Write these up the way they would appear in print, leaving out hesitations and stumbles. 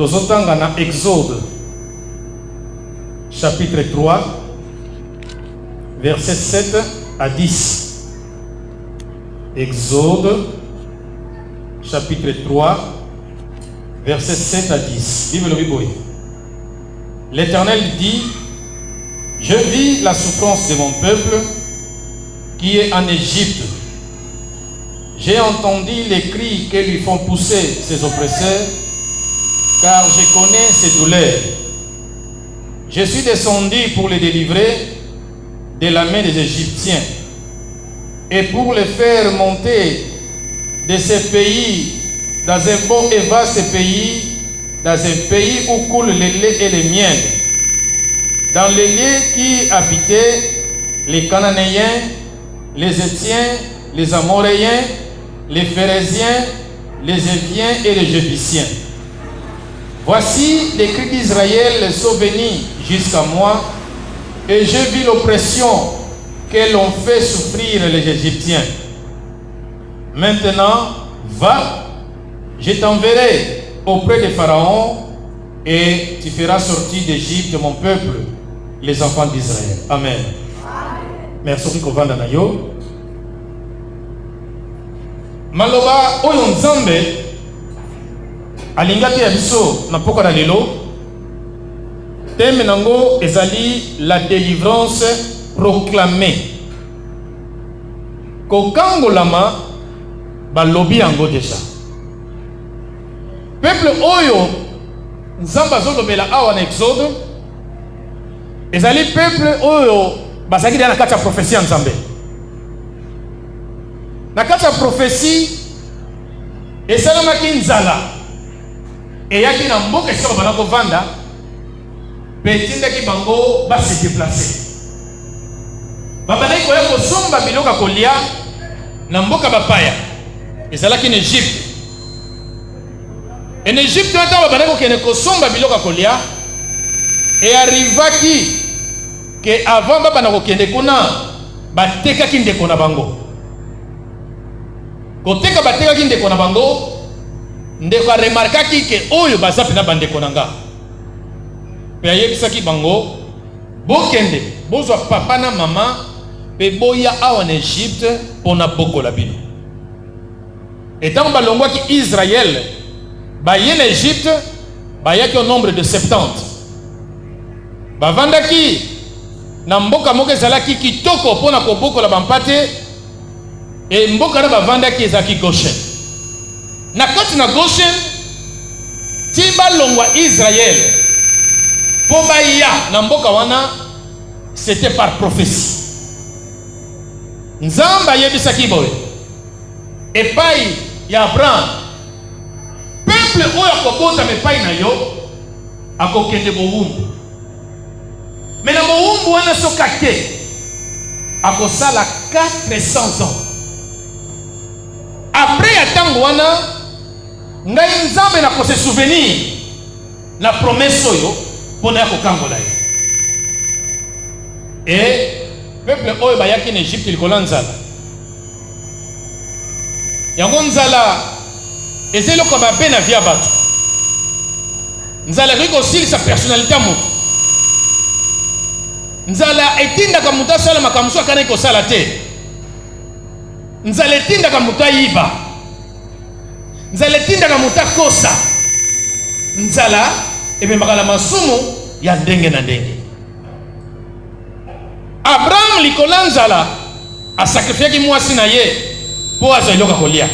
Tozotanga na Exode, chapitre 3, versets 7 à 10. Exode, chapitre 3, versets 7 à 10. Vive le Bible. L'Éternel dit: je vis la souffrance de mon peuple qui est en Égypte. J'ai entendu les cris que lui font pousser ses oppresseurs, car je connais ses douleurs. Je suis descendu pour les délivrer de la main des Égyptiens et pour les faire monter de ces pays dans un beau et vaste pays, dans un pays où coulent les laits et les miels, dans les lieux qui habitaient les Cananéens, les Étiens, les Amoréens, les Phérésiens, les Éviens et les Jébusiens. Voici les cris d'Israël sont venus jusqu'à moi, et j'ai vu l'oppression que l'on fait souffrir les Égyptiens. Maintenant, va, je t'enverrai auprès de Pharaon, et tu feras sortir d'Égypte mon peuple, les enfants d'Israël. Amen. Merci beaucoup, Vandanayo. Maloba oyo nzambe alingaki ya biso na poka na lelo. Thème nango ezali la délivrance proclamée. Kokangolama balobi yango déjà. Peuple oyo nzambe azolobela awa na Exode ezali peuple oyo bazaki na kati ya prophétie ya nzambe. Na kati ya prophétie esalamaki nzala eyaki na mboka esika bana kovanda mpe etindaki bango base déplacer. Babandaki koya kosomba biloko ya kolia na mboka bapaya ezalaki na Egypte. En Egypte ntango babandaki kokende kosomba biloko ya kolia earrivaki ke avant babanda kokende kuna batekaki ndeko na bango. Koteka batekaki ndeko na bango, ndeko aremarkaki ke oyo baza pena bandeko na nga. Pe ayebisaki bango, bokende bozwa papa na mama pe boya awa na Egypte pona bokola bino. Etango balongwaki Israël baye na Egypte bayaki au nombre de 70. Bavandaki na mboka moko ezalaki kitoko pona kobokola bampate. Et mboka na bavandaki ezalaki Goshen. Na kati na Goshen timba longwa Israël po baya na mboka wana, c'était par prophétie. Nzamba yebisaki boye epai ya Abraham, peuple oyo akobota mepai na yo akokende bowumbu. Mais na bowumbu wana soka te akosala 400 ans. Après ya tango wana ngai nzambe na kose souvenir na promesse oyo pona ya kokangola ye. Et peuple oyo bayaki na Egypte likola nzala. Yango nzala ezeloko mabe na vie ya bato. Nzala ekoki kosilisa personnalité ya moto. Nzala etindaka moto asala makambo so akana kosala te. Nzala etindaka moto ayiba. Nzala etindaka moto akosa. Nzala ememaka na masumu ya ndenge na ndenge. Abraham likola nzala asacrifiaki mwasi na ye po azwa eloko kolia.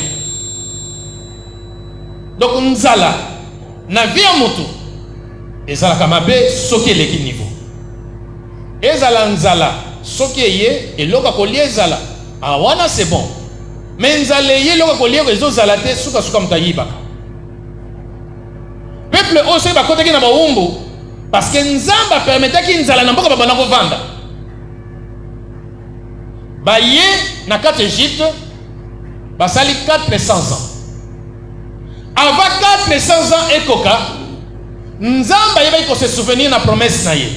Donc nzala na vie ya moto ezalaka mabe soki eleki niveau. Ezala nzala soki eye eloko kolia ezala awana c'est bon. Mais nzala eye eloko kolia ezozala te suka moto ayibaka. Peuple oyo bakotaki na bawumbu parce que nzamba permetaki nzala na mboka babana kovanda. Baye na kati Égypte basali 400 ans. Avant 400 ans ekoka nzamba yebaki ko se souvenir na promesse na ye.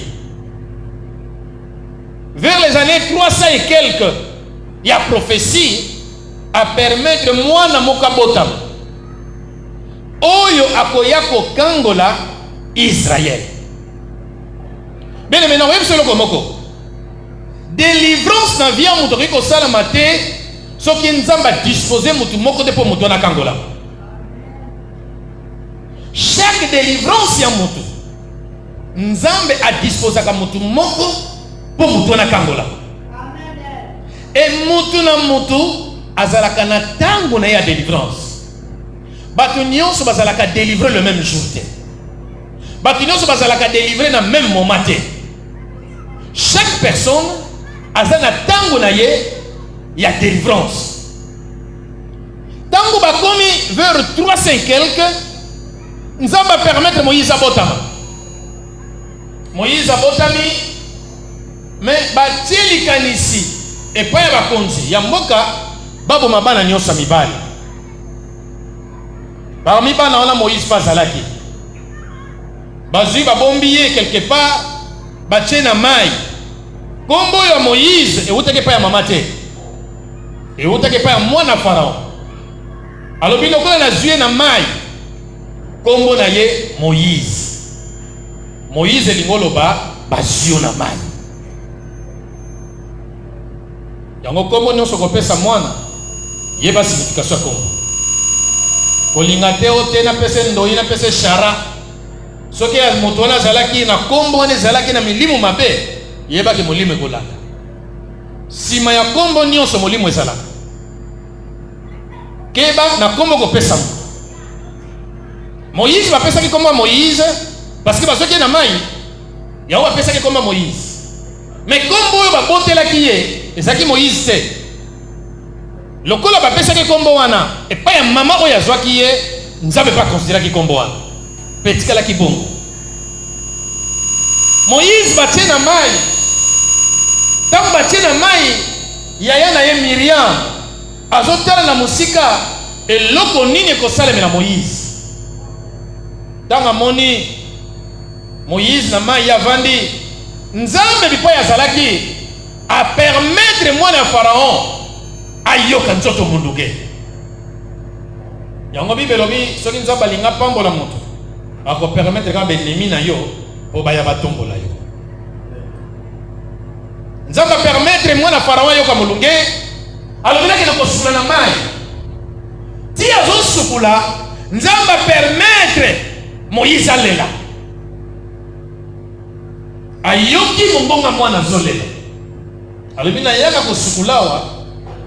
Vers les années 300 et quelques, il y a prophétie à permettre moi na mokabota oyo akoya kokangola Israël. Bien maintenant, vous savez ce moko. Délivrance na vie mutu ko sala maté, so ki nzamba disposer mutu moko de po mutu na kangola. Chaque délivrance ya mutu nzambe a disposer ka mutu moko po mutu na kangola. Et mutu na mutu azalaka na tango na ya délivrance. Batu nyonso bazalaka délivrer le même jour te. Batu nyonso bazalaka délivrer na même moment te. Chaque personne a na tango na ye ya délivrance. Tango bakomi vers 300 quelque, nzamba permettre Moïse abotama. Moïse abotami, mais batili kanisi et pas ya bakonzi ya mboka babo mabana nyosa mibali. Parmi bana on a Moïse pas zalaki. Bazui babombiye quelque part batie na mai. Kombo ya Moïse et utake pa ya mama te. Et utake pa ya mwana Pharaon. Alobi lokola na zuye na mai. Kombo na ye Moïse. Moïse lingoloba bazio na mai. Yango kombo nyonso kopesa mwana yeba signification kombo. Kolinga te ote na pese ndoi na pese shara. Soki ya moto wana zalaki na kombo wana zalaki na milimu mabe. Yeba ke molimo ekolaka. Sima ya kombo nyonso molimo ezalaka. Keba na kombo kopesa mo. Moïse bapesa ki kombo Moïse parce que bazoki na mai. Yaho bapesa ki kombo Moïse. Mais kombo oyo babotelaki ye ezaki Moïse te. Lokola bapesa ki kombo wana epa ya mama oyo azwaki ye nzambe pa considérer ki kombo wana. Petikala ki bongo. Moïse batie na mai. Tango batie na mai yaya na ye Miriam azotala na musika eloko nini ekosalema na Moïse. Tango amoni Moïse na mai yavandi nzambe bipa ya zalaki a permettre mwana ya Pharaon ayoka nzoto munduke. Yango bibelobi soki nzambe alinga pambola moto ako permettre ka benemi na yo po baya batombola yo. Nzamba permettre mwana Pharaon yoka mulunge alobela ke nakosukula na mai. Ti azosukula nzamba permettre Moïse alela. Ayoki mungonga mwana zolela. Alobina yaka kosukulawa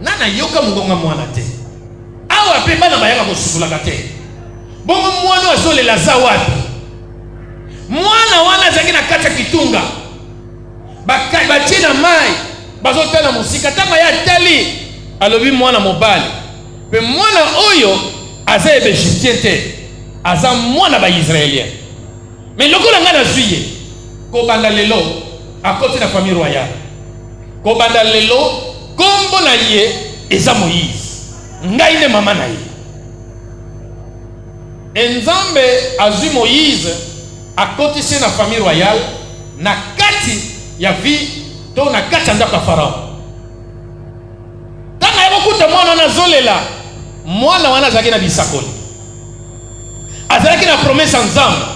nana yoka mungonga mwana te. Awa pe bana bayaka kosukula kate. Bongo mwana azolela za wapi? Mwana wana zangi na kata kitunga. Bakai batie na mai bazotana musika tama ya tali alobi mwana mobali pe mwana oyo aza Egyptien te aza mwana ba Israélien. Mais lokola ngana zuye ko banda lelo akoti na famille royale ko banda lelo kombo na ye eza Moïse ngai ne mama na ye. Enzambe azui Moïse akoti se na famille royale na kati ya vie to na kati ndaka Pharaon. Tanga yabokuta mwana na zolela mwana wana zaki na bisakoli. Azalaki na promesse nzambe.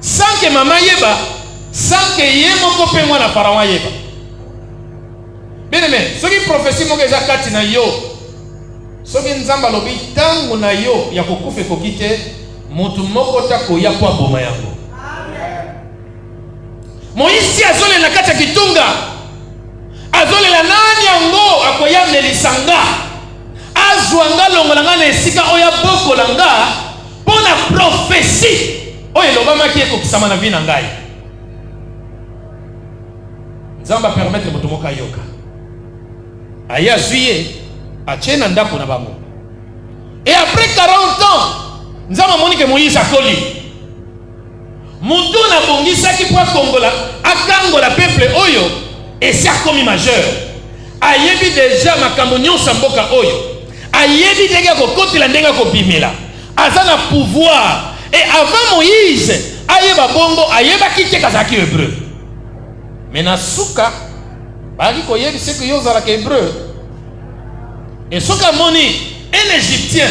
Sans que mama yeba, sans que ye moko pe mwana Pharaon yeba. Bien aimé, soki prophétie moko eza kati na yo. Soki nzamba lobi tangu na yo ya kokufa kokite mutu moko ta koya kwa boma yango. Moïse azole na kata kitunga azole la nani yango akoya melisanga azwanga longola ngana esika oya boko langa pona prophétie oyo lobama ki ekokisama na vie na ngai. Nzamba permettre moto moka yoka aya zuye achena ndako na bango. Et après 40 ans nzamba moni ke Moïse akoli mutu na bongisaki po akongola akangola peuple oyo esi akomi majeur ayebi deja makambo nyonso mboka oyo ayebi ndenge akokotela ndenge akobimela aza na pouvoir. Et avant Moïse ayeba bongo ayebaki te kazaki hébreu. Mais na suka baki koyebisa ke yo ozalaka hébreu. Et soka moni un Égyptien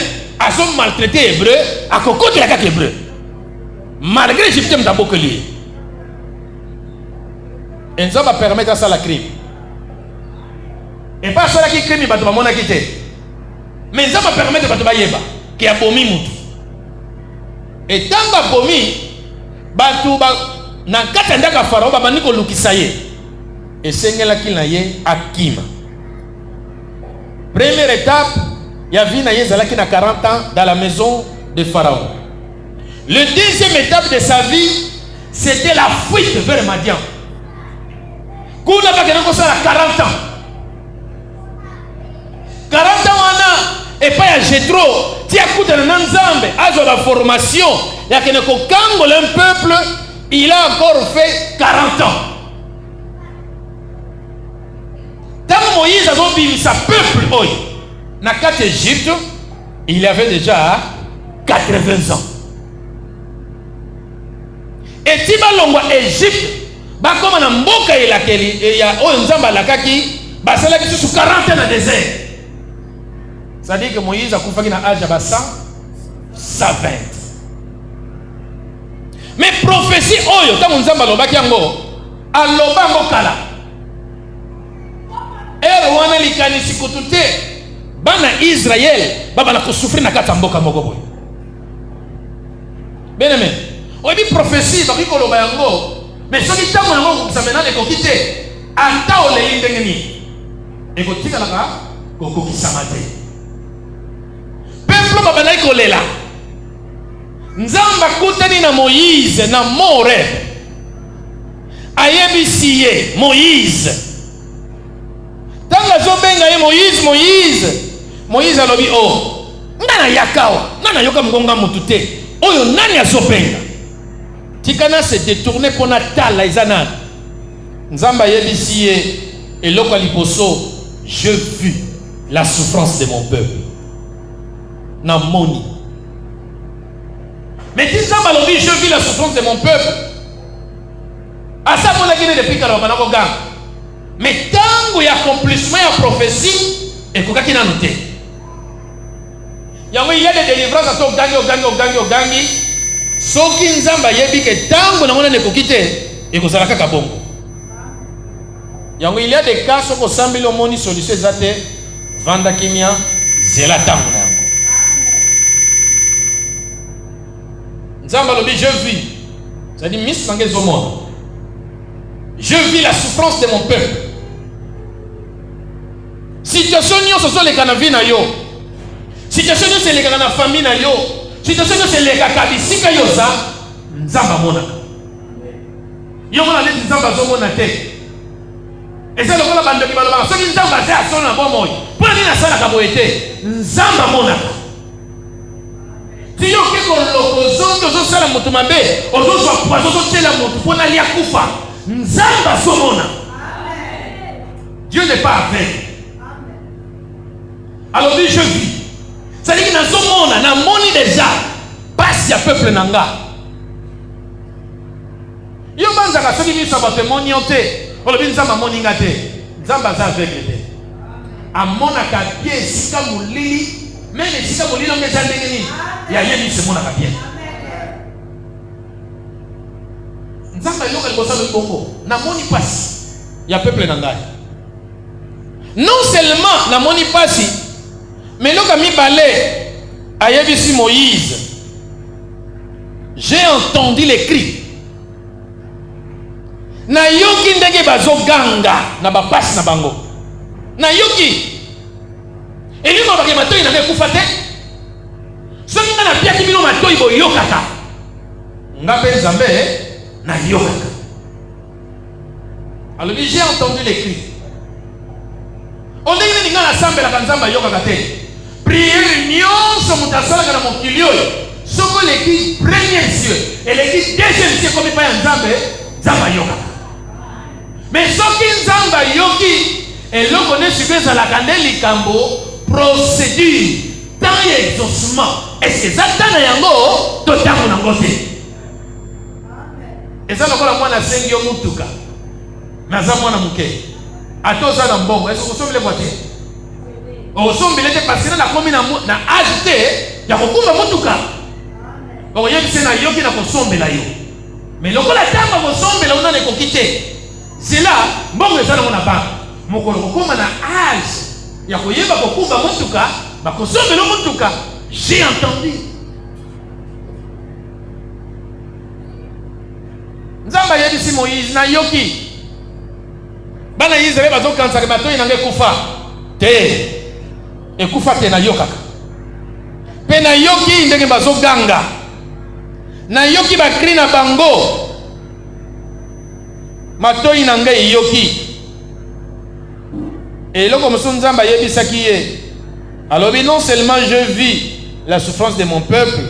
azo maltraité hébreu à côté de la hébreu malgré Égyptien d'abord que lui et nous va permettre à ça la crime et pas ça qui crime ba to mona kité mais nous va permettre ba to ba yeba qui a bomi mutu et tant ba bomi ba to ba na kata ndaka farao ba maniko lukisa ye et sengela kila ye akima. Première étape, Yavina Yezalaki na 40 ans dans la maison de Pharaon. Le deuxième étape de sa vie, c'était la fuite vers Madian. Kuna bakena ko sala 40 ans. 40 ans et pas ya Jétro, ti akuta na Nzambe, azo la formation, ya kene ko kangola un peuple, il a encore fait 40 ans. Tant Moïse a vu sa peuple, dans 4 Égypte, il avait déjà 80 ans. Et si balongwa Égypte, ba comme na mboka elakeli et ya o nzamba lakaki, ba sala ki sous 40 ans dans désert. Ça dit que Moïse a koufaki na âge ba 120. Mais prophétie oyo tant nzamba lobaki yango, aloba ngo kala. Wana likanisi kutute bana Israël baba na ko souffrir na kata mboka moko boy. Bien-aimé, obi prophétie ba ko loba yango, mais soki tango yango ko samena de ko kité ata o le ndengeni. E ko tika la ko ko kisamate. Peuple baba na ko lela. Nzamba kutani na Moïse na More. Ayebisiye Moïse. Moïse a lobi oh nana yakawa nana yoka mgonga mutute oyo nani azopenga tikana se détourner pour natala izana nzamba yebisiye eloko liboso je vis la souffrance de mon peuple na moni mais si nzamba lobi je vis la souffrance de mon peuple asa mona kine depuis kala banako gang mais tant qu'il y a accomplissement et prophétie, et qu'il y a noté. Il y a des délivrances à tout gangi. Ce qui nous a dit que tant qu'on a quitter, et qu'on s'en a kabongo. Il y a des cas où on s'en le moni solution zate, vanda kimia, zela tango. Nzamba lobi je vis. Ça dit miss sangé zomo. Je vis la souffrance de mon peuple. Situation ce sont les canavis na yo. Situation c'est les canavis famille na yo. Situation c'est les kakabisi ka yo za. Nzamba mona. Yo mona les nzamba zo mona te. Et ça le kola bande ki baloba. So nzamba za so na bomoy. Pour ni na sala ka boete. Nzamba mona. Si yo ke ko lokozo zo sala mutu mabe, ozo so poizo zo tela mutu pona lia kufa. Nzamba somona. Dieu n'est pas avec. Alors dit je vis. Ça dit que dans ce monde, dans le monde déjà, passe à peuple nanga. Yo banzaka soki biso ba pe moniote. Olobi nzamba moninga te. Nzamba za avec te. Amona ka bien sika mulili, même sika mulili on meza ndengeni. Ya yemi se mona ka bien. Nzamba yoka libosa le bongo. Na moni passe. Ya peuple nanga. Non seulement na moni passe. Mais lorsque mi balé ayebisi Moïse, j'ai entendu les cris. Na yoki ndenge bazo ganga na ba passe na bango. Na yoki. Et lui m'a baké mato ina me kufate. Soki na pia ki bino mato ibo yokaka. Ngape nzambe na yokaka. Alors j'ai entendu les cris. On dit que na sambe la kanzamba yokaka te. Prière nyonso mutasala kana mokilio. Soko l'équipe premier cieux et l'équipe deuxième cieux comme pas nzambe nzamba yokaka. Mais soki nzamba yoki et l'on connaît sur la candele likambo procédure temps et exaucement. Est-ce que ça tana yango to tango nango te? Et ça lokola mwana sengio mutuka. Naza mwana muke. Atoza na mbongo. Est-ce que vous sommes les voitures? Au sommet, il était passé dans la commune à ajouter ya kokumba mutuka bakoyebisa na yoki na kosombela yo mais lokola tamba kosombela una nekoki te zela mbongo eza nango na banka mokolo kokoma na age ya koyeba kokumba mutuka bakosombela mutuka. J'ai entendu nzamba yebisi Moïse na yoki bana Israël bazokansaka bato inange kufa te ekufa te na yokaka pe na yoki ndenge bazoganga na yoki bakri na bango matoi na ngai yoki eloko mosusu nzamba yebisaki ye alobi non seulement je vis la souffrance de mon peuple,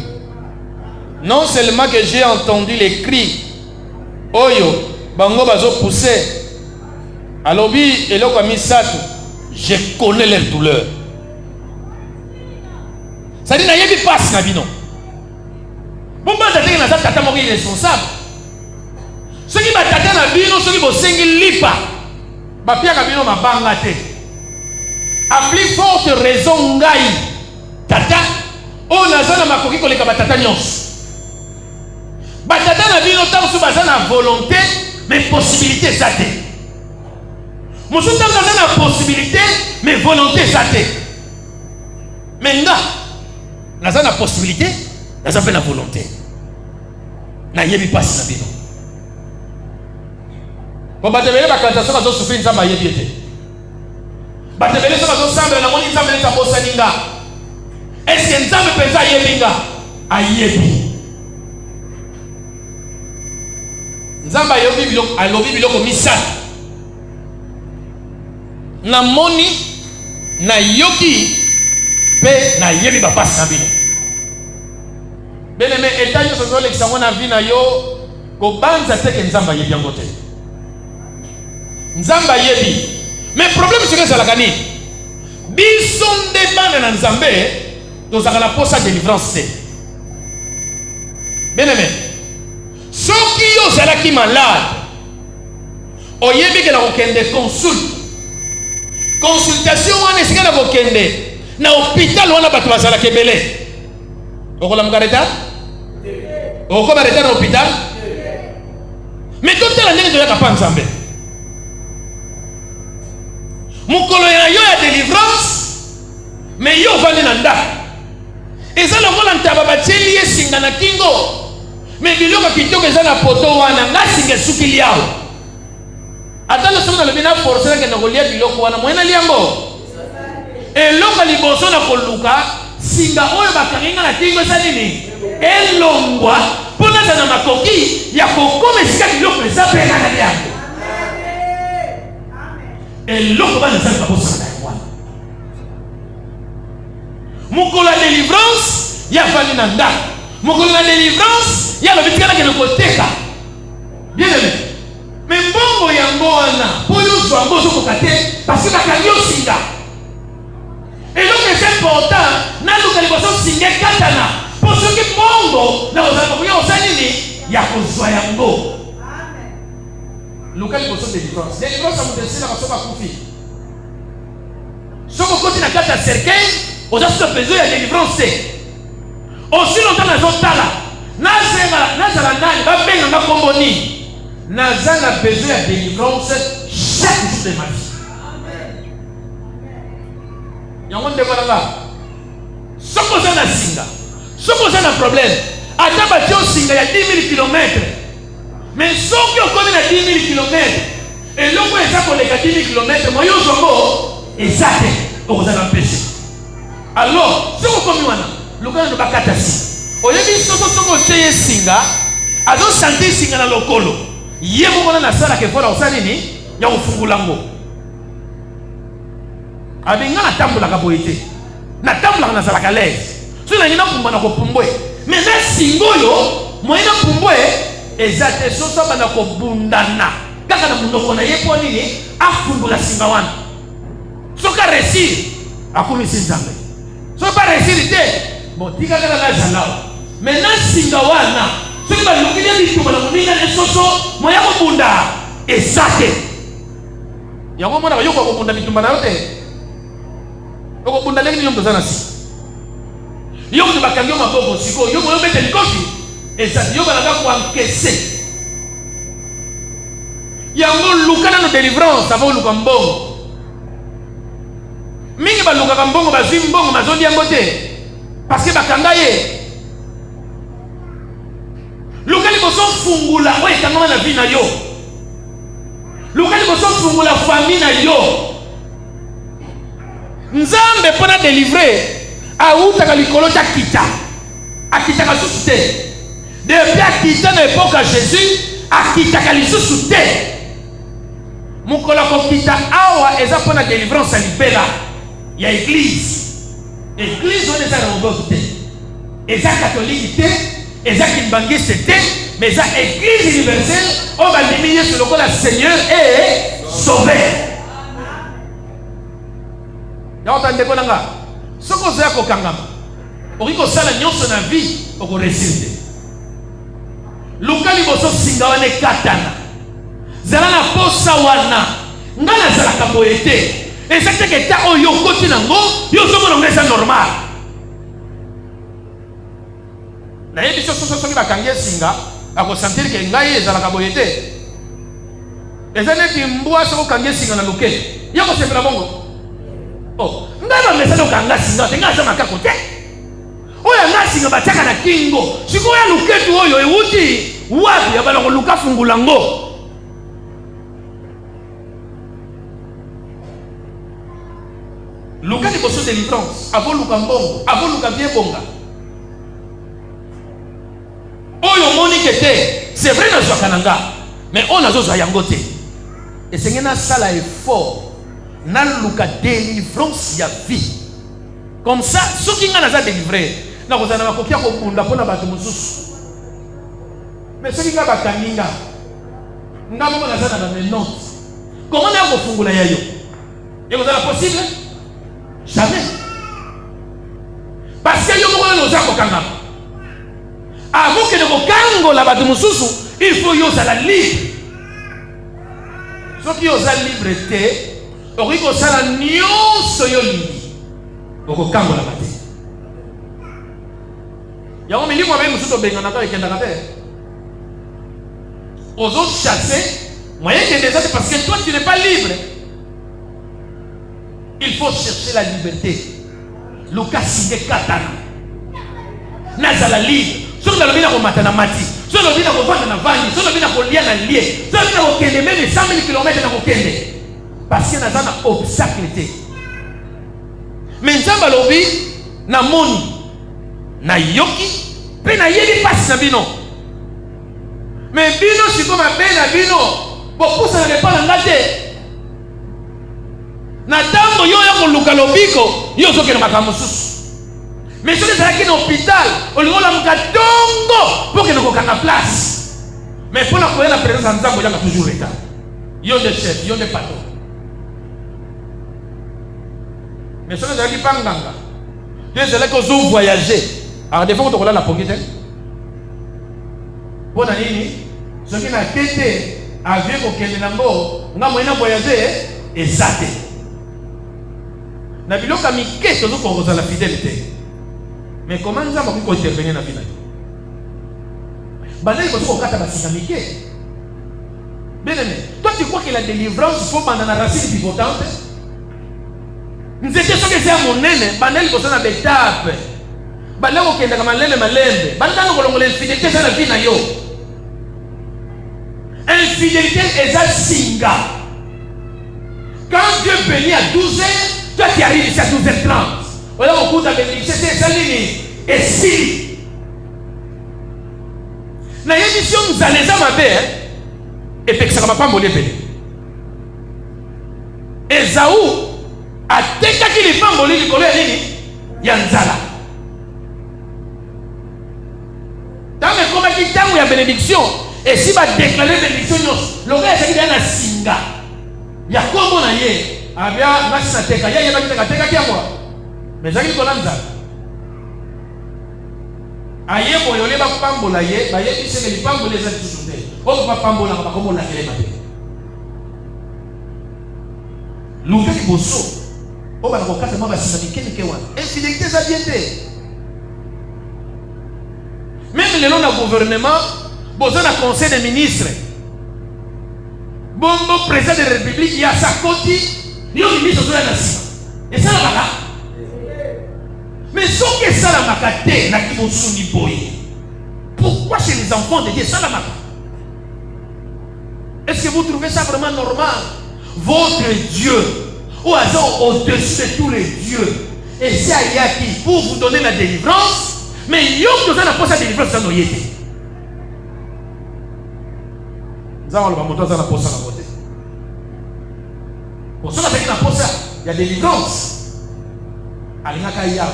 non seulement que j'ai entendu les cris oyo bango bazo pousser alobi eloko misatu je connais leur douleur. Ça dit na yebi passe na bino bon ba tata na tata moko irresponsable soki ba tata na bino soki bosengi lipa ba pia ka bino mabanga te a plus forte raison ngai tata o nazana makoki koleka ba tata nyonso ba tata na bino tanso bazana volonté mais possibilité ça te mosusu tanso bazana possibilité mais volonté ça te mais nga naza na possibilité naza pe na volonté na yebi pasi na bino po batebele bakanta soka zosufri nzambe ayebi ete batebele soka zosambela na moni nzambe neta bosani nga eske nzambe mpenza ayebi nga ayebi nzambe alobi biloko misato na moni na yoki pe na yebi bapasi na bino beneme eta nyonso ezolekisa ngo na vi na yo kobanza teke nzambe ayebi yango te nzambe ayebi mais problème soki ezalaka nini biso nde bana na nzambe tozalaka na posa délivrance te beneme soki yo ozalaki malade oyebi ke na kokende consultation wana esika na kokende na hôpital wana bato bazalaka ebele okolamuka reta okoba reta na hôpital mais totala ndenge toyaka pa nzambe mokolo ya yo ya délivrance mais yo ovandi na ndako eza lokola ntaba batieli ye singa na kingo mais biloko kitoko eza na poto wana nga singa esukili awo ata losoki nalobi na force nakende kolia biloko wana moyena liambo eloko liboso na koluka singa oyo bakangi nga na kingo eza nini elongwa mpo naza na makoki ya kokoma esika biloko eza mpe nga na liambo eloko bana ezali babosana ya wana mokolo ya délivrance ya vandi na ndako mokolo na délivrance ya lobi tikalaki na koteka bien aimé mais mbongo yango wana mpo nyonso yango ozokoka te parce que bakangi yo singa eloko eza important naluka liboso singa ekatana mpo soki mbongo na kozala kokoya osa nini ya kozwa yango luka liboso délivrance délivrance ya moto esilaka soki akufi soki okoti na kati ya cercueil oza soki besoin ya délivrance te aussi longtemps nazotala nazala nani babenganga kombo nini naza na besoin ya délivrance chaque jour de ma vie yango ndeko nanga soki oza na singa soki oza na problème ata batie osinga ya 10 000 km mais soki okomi na 10 000 km eloko eza koleka 10 000 km moyo ozongo eza te okozala mpese alors soki okomi wana lokala no bakata si oyebi soko otie ye singa azosanti singa na lokolo ye moko wana nasalaka efola osala nini ya kofungula ngo abenga natambolaka boye te natambolaka nazalaka lese soki nangi napumba na kopumbwe mais na singa oyo moye napumbwe eza te soki abanda kobundana kaka na monoko na ye mpo nini afungula singa wana soki aresir akomisi nzambe soki baresir te bon tika kaka nazalawa mais na singa wana soki balukili ya bitumba na moninga ne soso moya kobunda eza te yango mwana bayoka kobunda bitumba na yo te okobunda ndenge nini yo moto oza na si Yo ko bakangi maboko siko yo mo bete likoki eza yo balanga ko encaisser. Yango lukana no délivrance avo luka mbongo. Mingi ba luka mbongo bazwi mbongo mazondi yango te parce que bakanga ye. Lukali boso fungula oye kangama na vie na yo. Lukali boso fungula famille na yo. Nzambe pona délivrer autaka likolo ta kita. Akitaka susu te. Depuis akita na époque à Jésus, akitaka lisusu te. Mukolo ko kita awa eza pona délivrance libela. Ya église. Église on est à l'envers. Eza catholique te, eza kimbangiste te, mais eza église universelle, on va diminuer sur le corps du Seigneur et sauver. Ya otande ko nanga. Soko za ko kangama. Oriko sala nyonso na vie, oko réussir. Lukali boso singa wane katana. Zala na posa wana. Ngala zala kaboete. Et c'est que ta oyo koti nango, yo somo ngesa normal. Na yebi so soki bakangie singa, ako sentir que ngai ezala kaboete. Ezane timbua so kangie singa na luke. Yako sepela bongo. Oh, ngaba mesano kanga singa, tenga sama kakote. Oya ngasi nga bataka na kingo. Siko ya luketu oyo ewuti wapi ya balongo luka fungulango. Luka ni boso délivrance, avant luka mbongo, avant luka bien bonga. Oyo moni kete, c'est vrai na zwa kananga, mais on a zwa yango te. Et c'est ngena sala effort na luka délivrance ya vie. Comme ça, ceux qui ont délivré, na kozana bakokia ko bunda pona bato mususu. Mais ceux qui ont bakaninga, ngamo na zana na note. Comment na ko fungula yayo? Et vous avez possible? Jamais. Parce que yo moko na zako kanga. Avant que de kokango la bato mususu, il faut yo sala libre. Ceux qui ont libre te, oriko sala nyonso yo libre. Oko kango la bate. Yango milimo abe musuto bengana ka ekendaka te. Aux autres chasser, moyen que des autres parce que toi tu n'es pas libre. Il faut chercher la liberté. Luka singe katana. Nazala libre. Sur le bina ko matana mati. Sur le bina ko vanda na vani. Sur le bina ko lia na lié. Sur le bina ko kende même 100 000 km na ko kende. Parce que nazana obstacle te. Mais nzamba lobi na moni na yoki pe na yebi pasi na bino. Mais bino siko mabe na bino bo pousa na pas na ngate. Na tango yo ya ko luka lobiko yo soke na makambo susu. Mais soki ezalaki na hôpital olingola mukatongo pour que nous kanga place. Mais pour la koya la présence en nzambo yaka toujours état. Yo de chef, yo de patron. Mais soki ezalaki panganga yo ezalaki ozo voyager. Alors des fois tu kolala pongi te. Pona nini? Soki na tete avion ko kende nango nga moyena voyager ezate. Na biloka mike tozo ko la fidélité. Mais comment nous avons pu intervenir dans la vie? Bandai ko ko kata basika mike. Bien aimé, toi tu crois que la délivrance faut pendant la racine pivotante? Nous étions sûr que c'est mon nene, bandai ko na betape. Bandai ko kenda kama lele malembe. Bandai ko longola infidélité dans la vie na yo. Infidélité est un singa. Quand Dieu bénit à 12 heures, toi qui arrives ici à 12h30. Voilà au cours de la bénédiction, c'est ça et si. Na émission nous allons à ma père et puis que ça ne va pas mouler pédé. Esaü a décalé les femmes mouler du collège Yanzala. Dans le combat qui t'a où il y a bénédiction et si va déclarer bénédiction, le gars c'est qu'il y a un singa. Il y a comment on a yé. Ah bien, ma sœur teka, il y a un teka qui a moi. Mais j'ai dit qu'on a ça. Aïe, bon, il y a pas pambola yé, bah yé, c'est que les pambola les a toujours fait. On va pambola, on va comme on l'a fait matin. L'ouvert qui bosso, on va voir quatre mois, c'est ça qui est infidélité, ça vient de. même le long du gouvernement, besoin d'un conseil des ministres. Bon président de la République, il y a sa côté, il y a un ministre de la nation. Et ça, là. Mais ce qui est ça, la macate, n'a qui vont pourquoi chez les enfants de Dieu, ça, la macate? Est-ce que vous trouvez ça vraiment normal? Votre Dieu, au hasard au-dessus de tous les dieux, et c'est à qui pour vous donner la délivrance, mais il y a pas sa délivrance dans nos yétés. Nous avons le moteur dans la poste à la beauté. Pour cela, il y a délivrance. Alingaka y a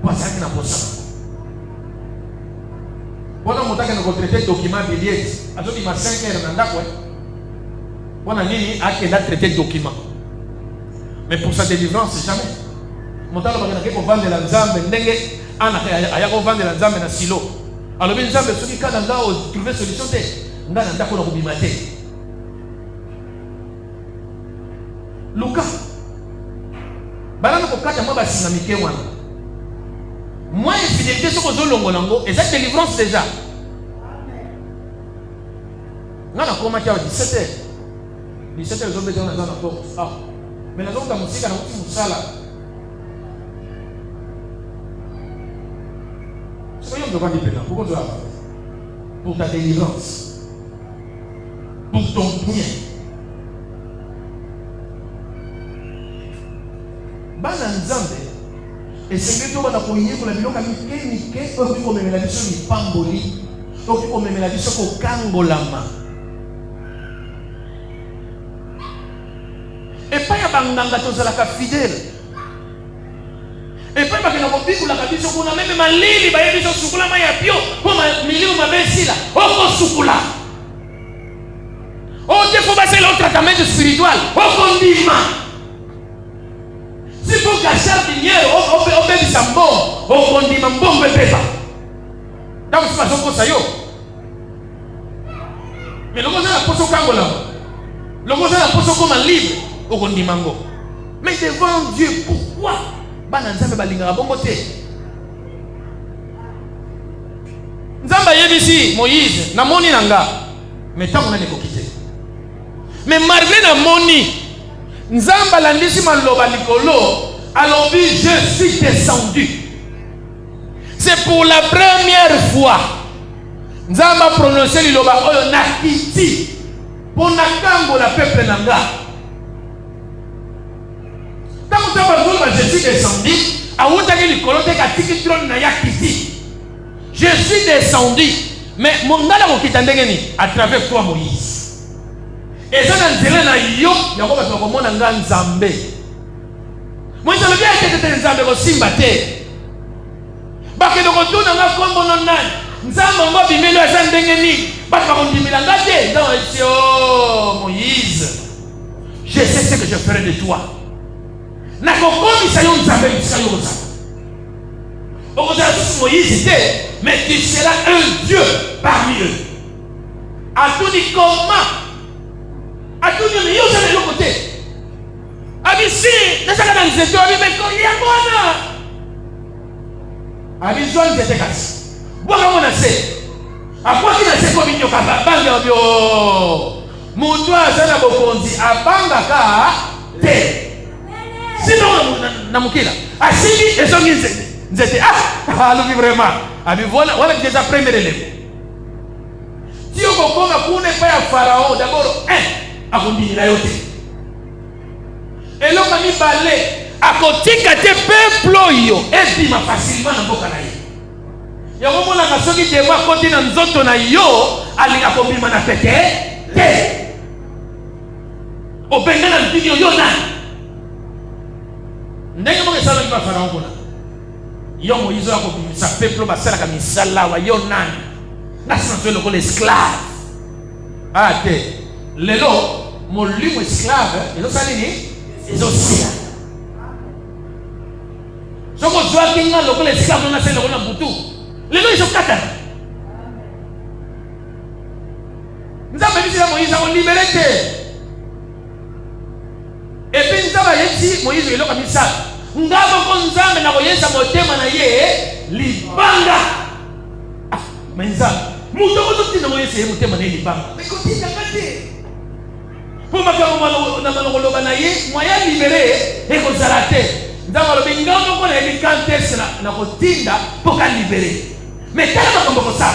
pour ça qu'il n'a pas ça. Pendant mon temps que nous traité document billet, à tout il m'a 5 heures dans d'accord. Pendant nini a qu'il a traité document. Mais pour sa délivrance, jamais. Mon temps que pour vendre la nzambe, ndenge ana aya ko vendre la nzambe na silo. Alors bien nzambe celui qui a dans trouver solution te. Ngana ndako na kubimate. Luka. Balana ko kata mwa basinga mike wana. Moi, infidélité, ce que je longo et cette délivrance déjà. On a commencé à 17h. 17h, ils ont besoin de ah. Mais la zone de la musique, elle a une salle. C'est pas devant dire maintenant. Pourquoi tu as pour ta délivrance, pour ton bien. Bananzambe. Et c'est que tu vas la poignée pour la vie, comme la vie sur les pamboli, comme la vie sur le kangolama. Et pas y a banganga tous la fidèle. Et pas y a banganga la vie sur la même malili, bah y a sur la maille à pio, comme un million ma belle là, oh sukula. Oh Dieu faut passer l'autre traitement spirituel, oh condiment. Si vous gâchez le dinero, on peut dire ça bon, on dit bon, on peut pas. Donc c'est pas ça ça yo. Mais le monde a posé au Kangola. Le monde a posé comme un livre au Gondimango. Mais devant Dieu, pourquoi Bananzambe balinga bongote? Nzamba yebisi Moïse, na moni nanga. Mais tant qu'on a nekokité. Mais malgré na moni Nzamba landisi maloba likolo, alors oui, je suis descendu. C'est pour la première fois. Nzamba prononcé liloba oyo nakiti pour nakambo la peuple nanga. Tant que je suis descendu, a outaki likolo te katiki trône na yakiti. Je suis descendu, mais mon ngala kokita ndengeni à travers toi Moïse. Et ça dans le na yo ya ko bato ko mona nga nzambe moi ça le bien que nzambe ko simba te ba ke ko tuna nga kombo non nan nzambe ngo bimelo za ndengeni ba ko ndimila nga te dans Moïse je sais ce que je ferai de toi na ko komi sa yo nzambe sa yo ça au contraire Moïse était mais tu seras un Dieu parmi eux à tout dit comment à tout le monde, de l'autre côté. Abissi, c'est ça que dans les étoiles, mais quand il y a quoi là Abissi, c'est ça. Bon, comment on a fait à quoi qu'il a fait comme il y a pas de Moutoua, ça n'a pas conduit à Bangaka, sinon, Namukila. Ah, si, et son ils étaient ah, nous vraiment. Ah, mais voilà déjà premier élève. Si on ne peut pas Pharaon, d'abord, akondimila yote eloko mibale akotika te peuple oyo ebima facilement na mboka na ye yango monaka soki debo akoti na nzoto na yo alinga kobima na pete te obenga na mpini oyo nani ndenge moko esalaki ba Faraon kuna yo Moïse akobimisa peuple basalaka misala wa yo nani nasi nazo lokola esclave te lelo molimo esclave ezosalini ezosia soko zwaki nga lokola esclave na sele lokola butu lelo ezokatana nzambe bisi ya Moïse akolibere te epi nzambe ayeti Moïse eloko misala ngabo ko nzambe na koyesa motema na ye libanga Mais ça, muto ozotinda moyese mutema na libanga. Mais kotinda kate. Pour ma camarade na maloloba na ye, moya libéré et ko zalate. Ndama lo bingamo ko na elikante na kotinda pour ka libérer. Mais tala makambo ko sa.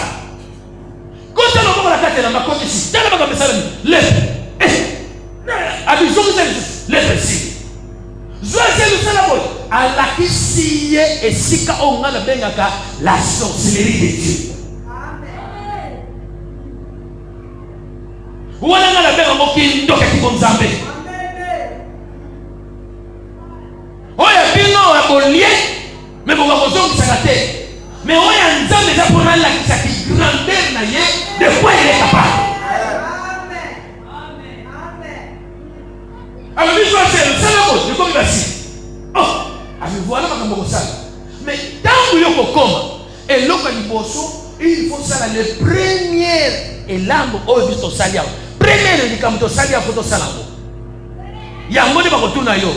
Kota lo ko la kate na makoti si. Tala makambo sa le. Abi zoku le précis. Zoase le sala boy. Ala kisiye esika onga na bengaka la sorcellerie de Dieu. Wana ngala benga mokindo kati konzambe. Oya bino abolie mais bon bakozo kisakate. Mais oya nzambe za pona la kisaki grandeur na ye de quoi il est capable. Amen. Amen. Amen. Alors lui soit seul, ça la mot, je comme ici. Oh, avec voilà makambo kosala. Mais tangu yoko koma et loka liboso, il faut ça les premières et lambo o biso salia. Première likamto salia photo salamo. Ya ngoni bakotuna yo.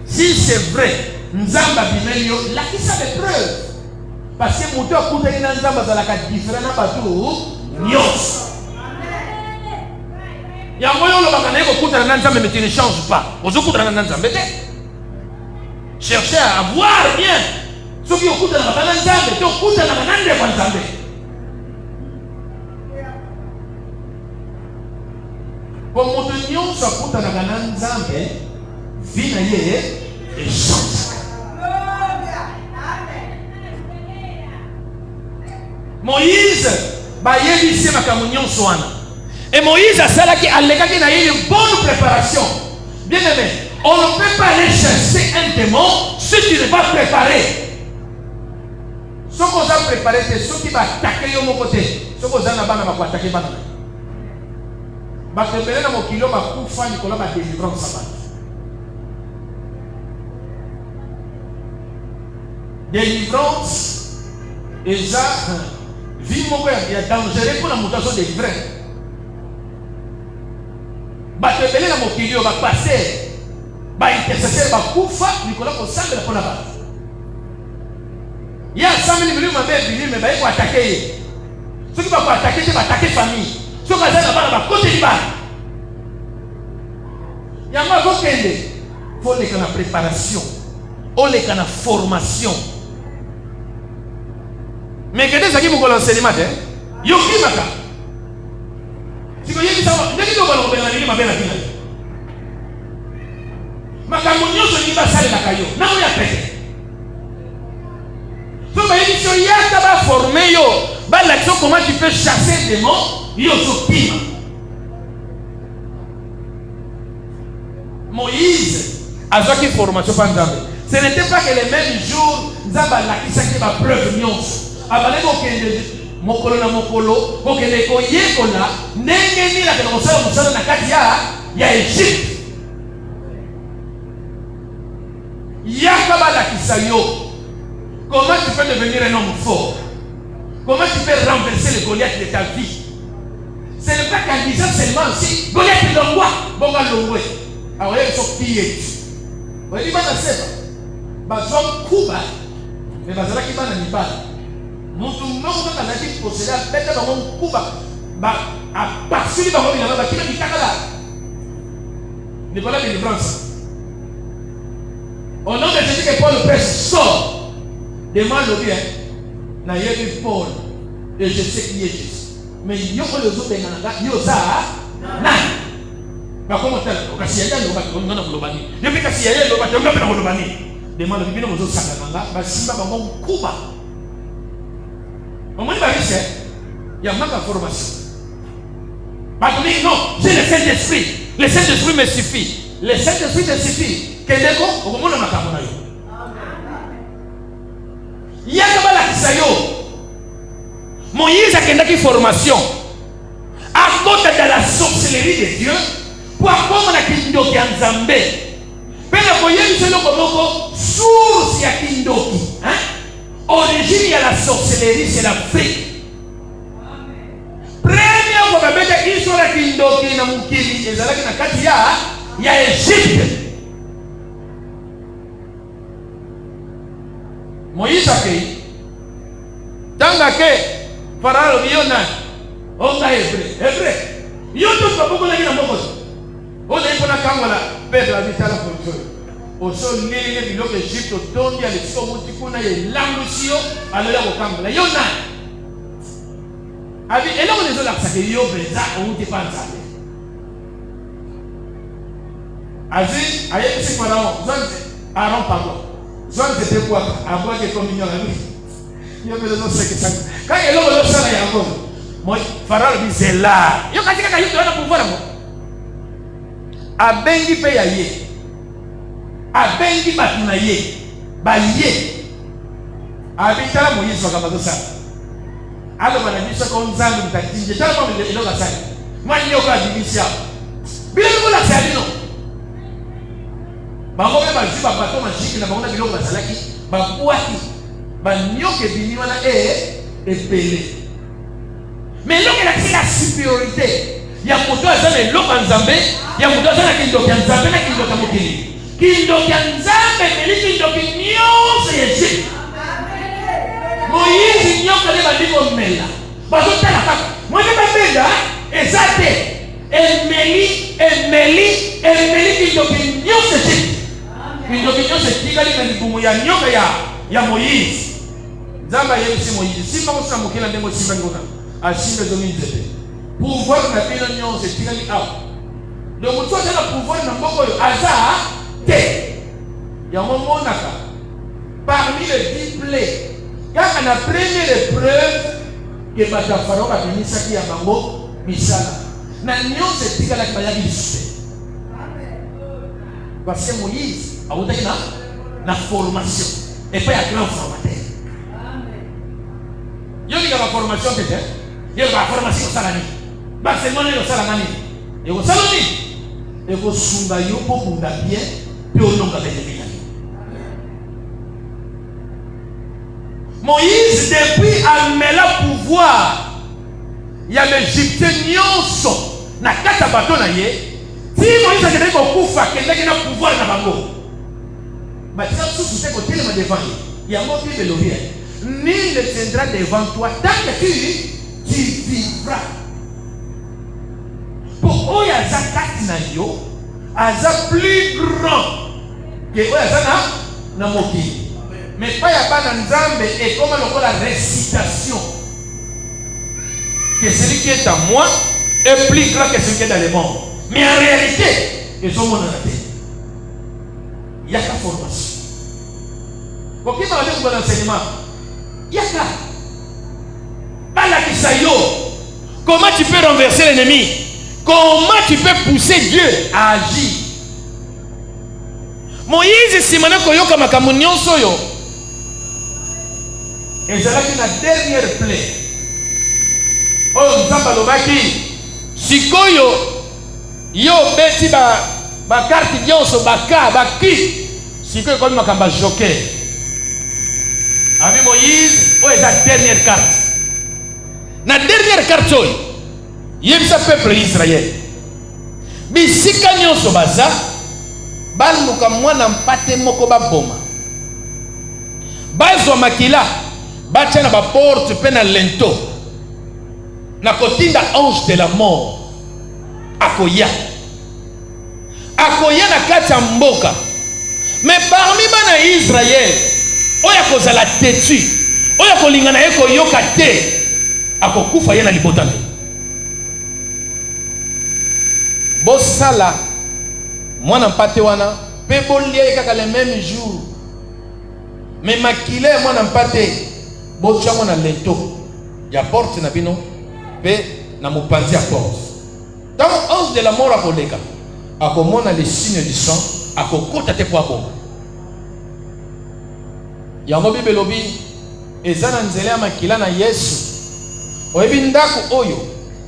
Si c'est vrai, nzamba bimelio la kisa de preuve. Parce que moto akuta ina nzamba za la ka différent na batu nyos. Ya ngoyo lo bakana ko kuta na nzamba mais tu ne changes pas. Ozo kuta na nzamba te. Cherchez à voir bien. Ce qui okuta na bakana nzamba, to kuta na nande kwa nzamba. Comme moto nyonso akuta na kana nzambe vina ye échange. Moïse ba yebisi makambo nyonso wana. Et Moïse a salaki alekaki na une bonne préparation. Bien aimé, on ne peut pas aller chercher un démon si tu n'es pas préparé. Ce qu'on a préparé, c'est ceux qui vont attaquer au mon côté. Ce qu'on a va attaquer bana. Bakembele na mokilo bakufa nikola ba délivrance sabat. Délivrance eza vie moko ya dangereux pour la mutation délivrée. Bakembele na mokilo ba passer ba intercesseur bakufa nikola ko sambela pona ba. Ya sameli milieu mabe bili me ba ko attaquer. Ceux qui va ko attaquer, c'est attaquer famille. Ce que ça va ba côté du bas. Yama ko kende. Faut les kana préparation. On les kana formation. Mais que des qui vous l'enseignement hein. Yo ki maka. Si ko yeki sawa, ndeki do balo benga ni mabela kila. Maka munyoso ni basale na kayo. Na o ya pete. So ba yeki so yaka ba former yo. Ba l'action comment tu peux chasser des démons. Moïse a fait une formation par Nzambe. Ce n'était pas que les mêmes jours, Nzambe a qui s'est ma preuve nyonso. Abalé bokende mokolo na mokolo, bokende koyekola, ndenge ni la kelosala musala na kati ya Égypte. Yakaba la kisayo. Comment tu peux devenir un homme fort? Comment tu peux renverser le Goliath de ta vie? Ce n'est pas qu'en disant seulement si Goliath est dans quoi? Bon, va l'ouer. Alors, il faut piller. Vous voyez, il va dans ce bas. Il Kuba. Mais il va dans la Kiba n'a pas. Mon tout le monde a dit pour cela, peut-être dans mon Kuba. À partir du moment où il a dit qu'il y a là. Nicolas de Livrance. Au nom de Jésus que Paul prêche sort. Demande au bien. N'a pas eu Paul. Et je sais qui est Jésus. Mais il y a des autres qui ont ça. Mais comment tel? Kasi yaya lo bati ngana mulobani. Yebi kasi yaya lo bati ngana mulobani. Demande bino mozo sakanga ba simba ba mon kuba. Au moins ba riche. Il y a manque de formation. Ba dit non, j'ai le Saint-Esprit. Le Saint-Esprit me suffit. Le Saint-Esprit te suffit. Kendeko au moment na makambo na yo. Amen. Yaka ba la kisayo. Moïse a une formation à côté de la sorcellerie de Dieu pour apprendre la kindoki en Zambé. Mais la voyez c'est le comment source ya kindoki. Origine ya la sorcellerie c'est l'Afrique. Première fois que bête histoire ya kindoki na mukili ezalaki na kati ya Égypte. Moïse a créé. Dans laquelle Pharaon le Yona. On a hébreu. Yo tout pas beaucoup là qui n'a pas besoin. On est pour la caméra, peuple a dit à la fonction. Au sol les biloko Égypte au tondi à l'expo mutikuna et l'ambusio à l'heure au caméra. Yona. Abi et là on est là ça que yo beza on te pas ça. Azi aye c'est Pharaon, Aaron pardon. Zone c'était quoi? Avoir des communions à lui. Il y a besoin de ce que ça. Quand il est là on le sait là encore. Moi Pharaon dit c'est là. Yo katika yo doit pouvoir moi. Abengi pe ya ye. Abengi batuna ye. Ba ye. Abitala Moïse wakamazo sana. Alors on a dit ça comme ça nous tactique. J'ai tellement de l'eau là ça. Moi il y a pas division. Bien vous la c'est non. Bango be bazi ba bato magique na bango na biloko basalaki ba kwaki ba nyoke bini wana epele. Mais l'homme est la supériorité. Il y a pour toi l'homme Nzambe, il y a pour toi Kindo Nzambe na Kindo Kamokili. Kindo Nzambe mais Kindo Kinyo c'est Égypte. Moïse nyoka le bandi ko mela. Bazo tala kaka. Moi je m'appelle ezate Emeli Kindo Kinyo c'est Égypte. Kindo Kinyo c'est Kigali na libumu ya nyoka ya Moïse. Nzambe yebisi Moïse. Simba ko sa mokela ndemo simba ngona. Achille 2017. Pouvoir na bino nyon c'est tirali out. Donc toi tu as le pouvoir na mboko yo aza te. Ya monaka. Parmi les 10 plaies, quand on a première épreuve que bata Pharaon a béni ça qui a bango misala. Na nyon c'est tirali ba ya bisute. Parce que Moïse a eu na formation et pas un grand formateur. Yo diga la formation peut-être. Yo la formation salani. Barcelone yo salamani. Et au saloni. Et au sunga yo pour bunda bien, puis au longa de bien. Moïse depuis amela pouvoir. Il y a l'Égyptien nyonso na kata bato na ye. Si Moïse a dit ko kufa kende na pouvoir na bango. Mais ça tout c'est côté le devant. Il y a mon Bible le bien. Nul ne tiendra devant toi tant que tu vivras. Pour Oyaza Katinayo, Aza plus grand que Oyaza na Moki. Mais pas ya pas dans Nzambe et comme on la récitation. Que celui qui est à moi est plus grand que celui qui est dans le monde. Mais en réalité, ils ont mon raté. Il y a la formation. Pour qui m'a dit pour l'enseignement? Yaka. Balakisayo. Comment tu peux renverser l'ennemi? Comment tu peux pousser Dieu à agir? Moïse simana koyoka makambo nyonso yo. Ezalaki na dernière plaie. Oh Nzambe alobaki sikoyo yo beti ba carte nyonso baki sikoyo komi makambo joker. Ami Moïse, où est la dernière carte? La dernière carte, il y a un peuple Israël. Bisika nyonso baza, baluka mwana mpate moko baboma. Bazwa makila, batia na ba porte pe na lento. Na kotinda ange de la mort. Akoya na kati ya mboka. Mais parmi bana Israël, oya kozala tetu oya kolingana ye koyoka te akokufa ye na libota te. Bosala mwana mpate wana pe bolia ye kaka le même jour. Mais makile mwana mpate botia mwana lento ya porte na bino pe na mopanzi ya porte. Tant ange de la mort akoleka akomona les signes du sang akokota te po aboma. Yango Bible lobi ezana nzela ya makila na Yesu. Oyebi ndako oyo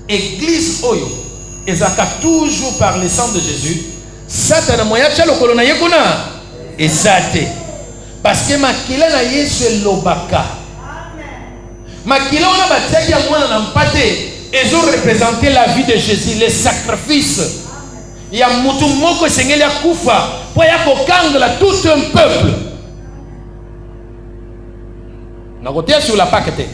église oyo ezaka toujours par le sang de Jésus. Satan moya tcha lokolo na yekuna ezate. Parce que makila na Yesu elobaka. Makila ona batiaki ya mwana na mpate ezo représenter la vie de Jésus, les sacrifices. Ya mutu moko esengeli akufa po ya kokangela tout un peuple. Na côté sur la paquete.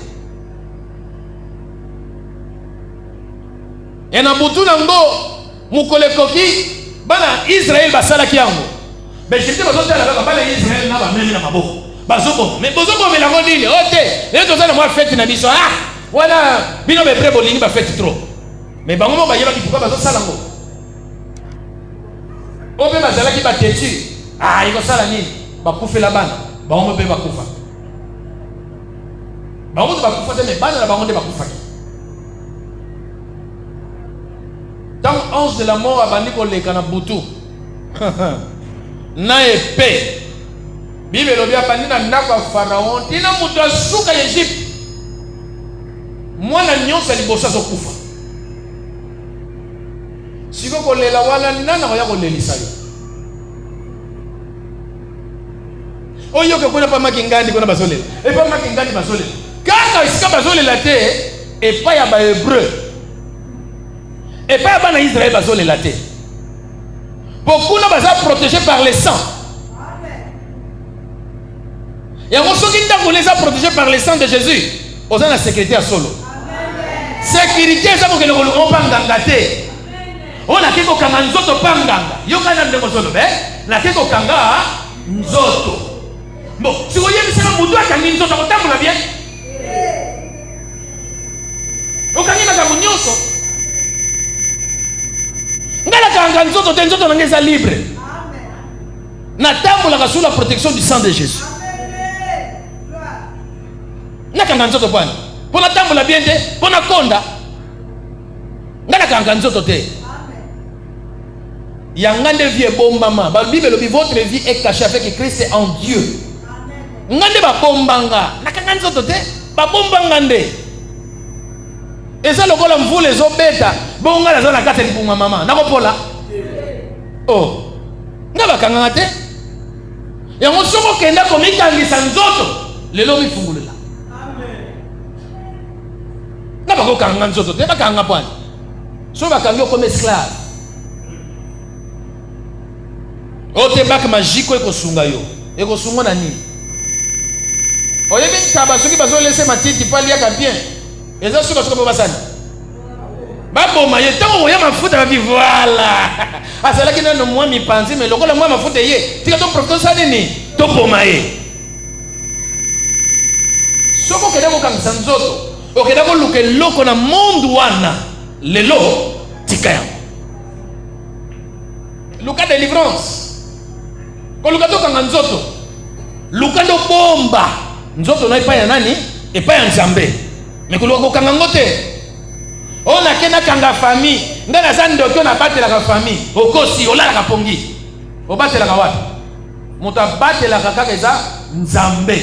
Et na butu nango mukole koki bana Israël basala kiango. Mais j'étais besoin de la bana Israël na ba memi na maboko. Bazoko mais bozoko melango nini ote les tozana moi fête na biso ah voilà bino be pré bolingi ba fête trop. Mais bango mo ba yeba ki pourquoi bazo sala ngo. Obe bazala ki ba tetu ah iko sala nini ba kufela bana bango be ba kufa. Bango ba kufa te mais bana na bango de ba kufa. Tant ange de la mort a bandi ko leka na butu. Na épée. Bible lobia bandi na ndako ya Pharaon tina mutu asuka Egypte. Mwana nyonso liboso azokufa. Siko kolela wana nana koya kolelisa yo. Oyo ke kuna pa makingandi kuna bazolela. E pa makingandi bazolela. Kaka isika bazolela te e pa ya ba hébreu. Et pas à Israël bazole la terre. Beaucoup ne sont protégés par le sang. Et on sait qu'ils les a protégés par le sang de Jésus. Aux gens la sécurité à solo. Sécurité ça pour que nous ne pas gangaté. On a quelque kanga nzoto panganga. Yo kana ndeko solo be. Na quelque kanga nzoto. Bon, si vous voyez que c'est un boudou à kangi nzoto kotambola bien. Okangi na kamunyoso. Ngala kanga nzoto te nzoto nangeza libre. Na tambola sous la protection du sang de Jésus. Na kanga nzoto bwana. Pona tambola bien te, pona konda. Ngala kanga nzoto te. Yangande vie bombama. Ba Bible lobi votre vie est cachée avec Christ en Dieu. Ngande ba bombanga. Na kanga nzoto te, ba bombanga nde. Et ça, le colon vous les obéta. Bon, on a la carte pour ma maman. N'a pas là. Oh, n'a pas kangate. Et on se moque n'a comme il kangi sans autres. Les lobbies font là. N'a pas kangan zoto. N'a pas kanga point. So va kangi comme esclave. O te bak magique ko sunga yo. E ko sunga na ni. Oye bien tabaso qui bazo laisser ma tête pas lié bien. Et ça, c'est ce que vous avez dit. Bon, mais il y a ma faute à vivre. Voilà. Ah, c'est là qu'il y a un mois, mais pensé, mais le coup, moi, ma faute est. Tu as ton professeur, ça n'est pas pour moi. Ce que vous avez comme sans autres, vous avez que l'eau qu'on a monde ouana, le lot, tika. Le cas de délivrance. Quand le cas de kanganzoto, le cas de bomba, nzoto n'a pas yanani et pas un zambé. Mais que l'on kangangote, on a kena kanga famille, ndana zande on a battu la famille, au kosi, on a la pongi, on battu la kawat, monta battu la kaka keza nzambe.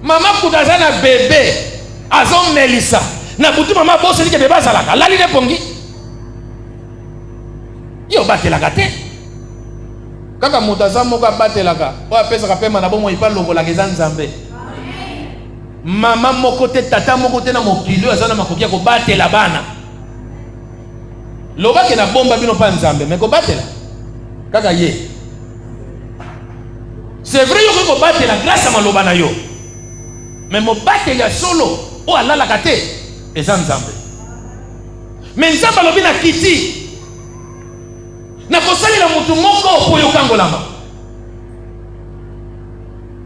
Maman kutazana bébé, azon melissa, na butu maman bosse dit que bébé azalaka, la ligne pongi, yo battu la kate. Kaka mutaza moka battu la kaka, o apesa kapema na bomo ipa longo la keza nzambe. Maman mon côté tata mon côté na mokilo azana makokia ko batela bana loba ke na bomba bino pa nzambe mais ko batela kaka ye c'est vrai yo ko batela grâce à maloba na yo mais mo batela solo o alala kate eza nzambe mais nzambe lobi na kiti na kosali na mutu moko po yo kangolama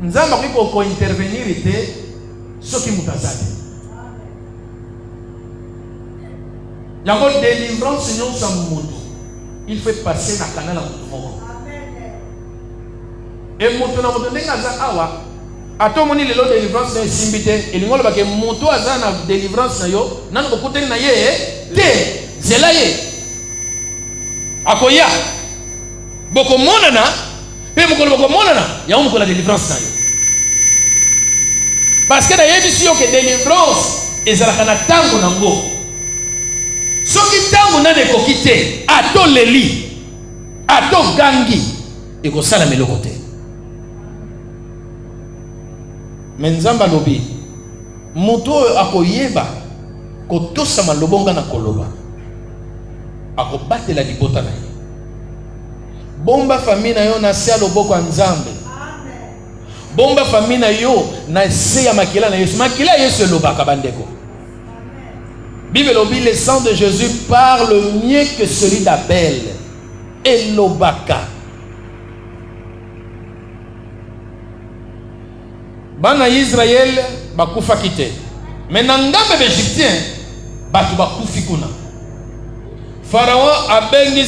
nzambe ko intervenir ite ce qui nous a dit. Il y a une délivrance, sinon sans moto. Il fait passer dans le canal à moto. Et moto na moto n'est pas awa. À tout moment, les lots de délivrance sont simbité. Et nous avons que moto a na délivrance na yo. Nan ko kote na ye te zelaye. Akoya. Boko monana. Pe moko boko monana. Ya on ko la délivrance na yo. Parce que d'ailleurs, ici, il y a délivrance et ça la tango nango. Ce qui tango n'a de kokite, à to leli, à to gangi, et ko sala melo côté. Mais nzamba lobi, moto akoyeba, ko tosa malobonga na koloba, ako bate la dibota na ye. Bomba famille na yo na sia loboko nzambe. Bomba famille na yo na se ya makila na Yesu. Makila Yesu lobaka bandeko. Bible dit, le sang de Jésus parle mieux que celui d'Abel. Elobaka. Bana Israël bakufa kite. Mais nangamba l'Égyptien batu bakufi kuna. Pharaon a béni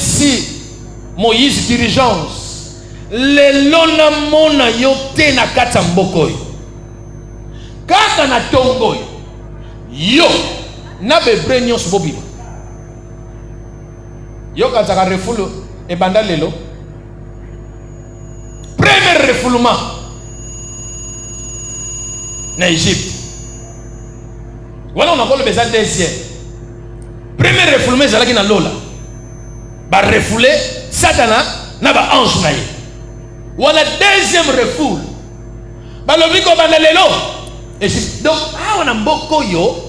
Moïse dirigeance. Le lona mona yote na kata mboko yo. Kaka na tongo yo. Na bebre nyos bobiba. Yo kazaka refulu e banda lelo. Premier refoulement na Égypte. Voilà on a encore le besoin deuxième. Premier refoulement zalaki na lola. Ba refoulé Satana na ba ange na ye. Voilà deuxième refoul. Ba lobi ko banda lelo. Égypte. Donc on a mboko yo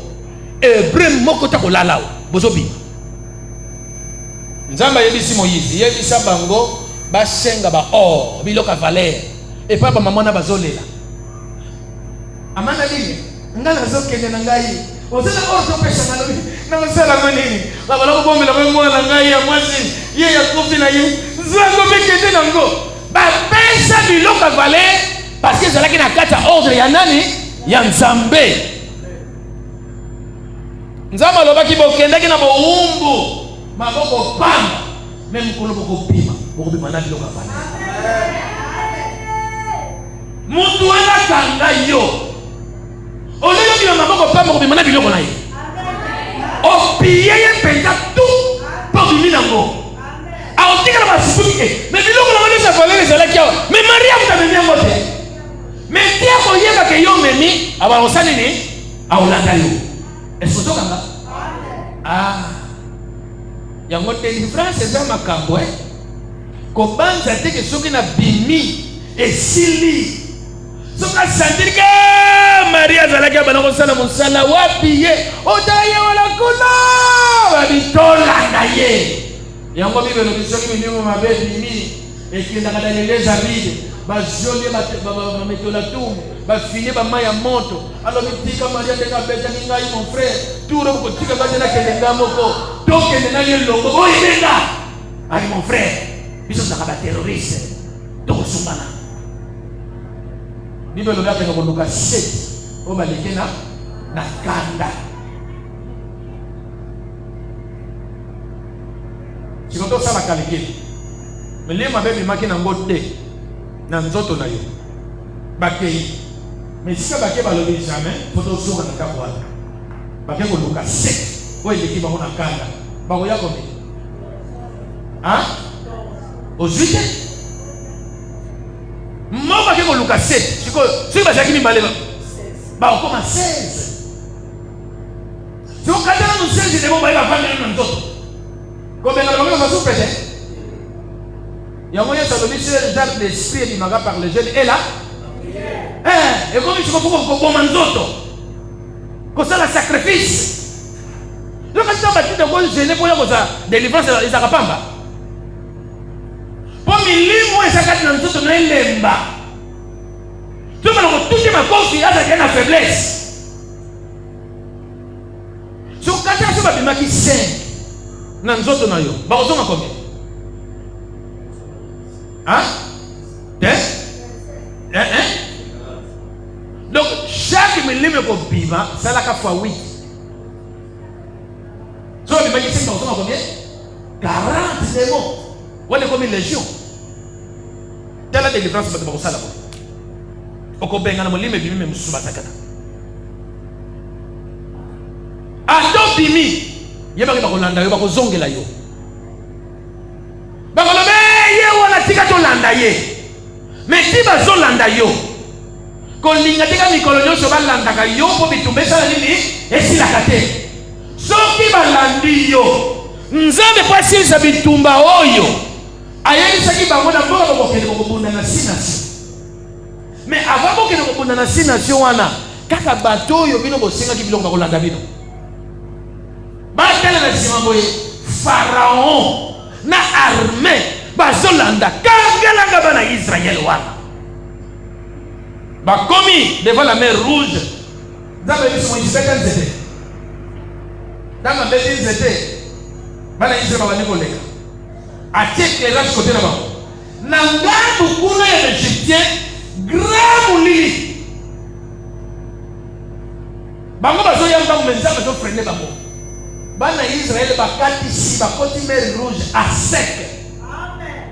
Hébreu moko ta kolala bozobi. Nzamba yebisi Moïse, yebisa bango ba senga ba or, biloka valeur. Et pas ba maman na bazolela. Amana lini, ngala zokende na ngai. Ozela or to pesa na lobi. Na msala manini. Baba lako bombe la mwana ngai ya mwasi, ye ya kofi na ye. Zango bekende nango. Ba pesa biloka valeur parce que zalaki na kata ordre ya nani? Ya Nzambe. Nzamba lobaki bokendaki na boumbu maboko pamba même kolo boko pima na biloko fana mutu wana kanga yo oleyo bima maboko pamba ko na biloko na ye o piye ye penza tout pour bimi nango a otika na basuki mais biloko na ngani sa valeur zala kiawa mais Maria mutamemia ngote mais tia ko yeka ke yo memi aba osani ni a olanda yo. Est-ce que tu ah, yango délivrance eza makambo kobanza te ke soki na bimi esili soka sentir que Maria azalaki abana kosala mosala wapi ye otaye wala kuna babitolanda ye yango Bible elobi soki milimo mabe bimi ekendaka na les avides bajolie bametola tumu bafine bama ya moto alobi tika Maria ndeka betaki ngai mon frère turo kotika ngai na kelenga moko tokende na ye longo oyebenga ali mon frère biso naka ba terroriste tokosumbana Bible elobi apeka koluka 7 o baleke na kanda sikoto sala kalekeli melema bebe maki na ngote na nzoto na yo bakei mais si bakei balobi jamais poto soka na kabwa bakei ko luka 7 o eleki bango na kanda bango ya komi hein ozuite mo bakei ko luka 7 siko bazaki mi baleba ba okoma 16 so katana no 16 de mo ba vanda na nzoto ko benga bango na supete. Il y a moyen de le jardin d'esprit du maga par les jeunes et là et comme tu peux comme manzoto comme ça la sacrifice le quand tu as battu de quoi gêner pour la délivrance ils a pamba pour milimo et ça quand tu manzoto na lemba tu vas le toucher ma cause il y a une faiblesse sur quand tu vas bima qui 5 na nzoto na yo ba ozonga combien hein? Donc chaque millimètre qu'on biva, ça la fois 8. So il m'a dit c'est combien? 40 démons. On est combien légion? Telle la délivrance de ça là. Oko benga na molime bimi même sous batakata. Ado bimi, yeba ba kolanda yo ba ko zongela yo. Ba kolobe ye wala tika to landa ye. Mais si bazo landa yo kolinga tika mikolo nyonso balandaka yo po bitumba esala nini esilaka te soki balandi yo nzambe po asilisa bitumba oyo ayebisaki bango na mboka bokokende kokobunda na sination mais avant bokende kokobunda na sination wana kaka bato oyo bino bosengaki biloko bakolanda bino batala na nsima boye Pharaon na armée bazolanda kangalanga bana Israël wana bakomi devant la mer rouge nzambe biso Moïse bekanzete Dans ma belle c'était, bana Israël va venir coller. À titre là côté là-bas. Nanga beaucoup de Égyptiens grand lili. Bango bazo yamba kumenza bazo freiner bango. Bana Israël bakati si bakoti mer rouge à sec. Amen.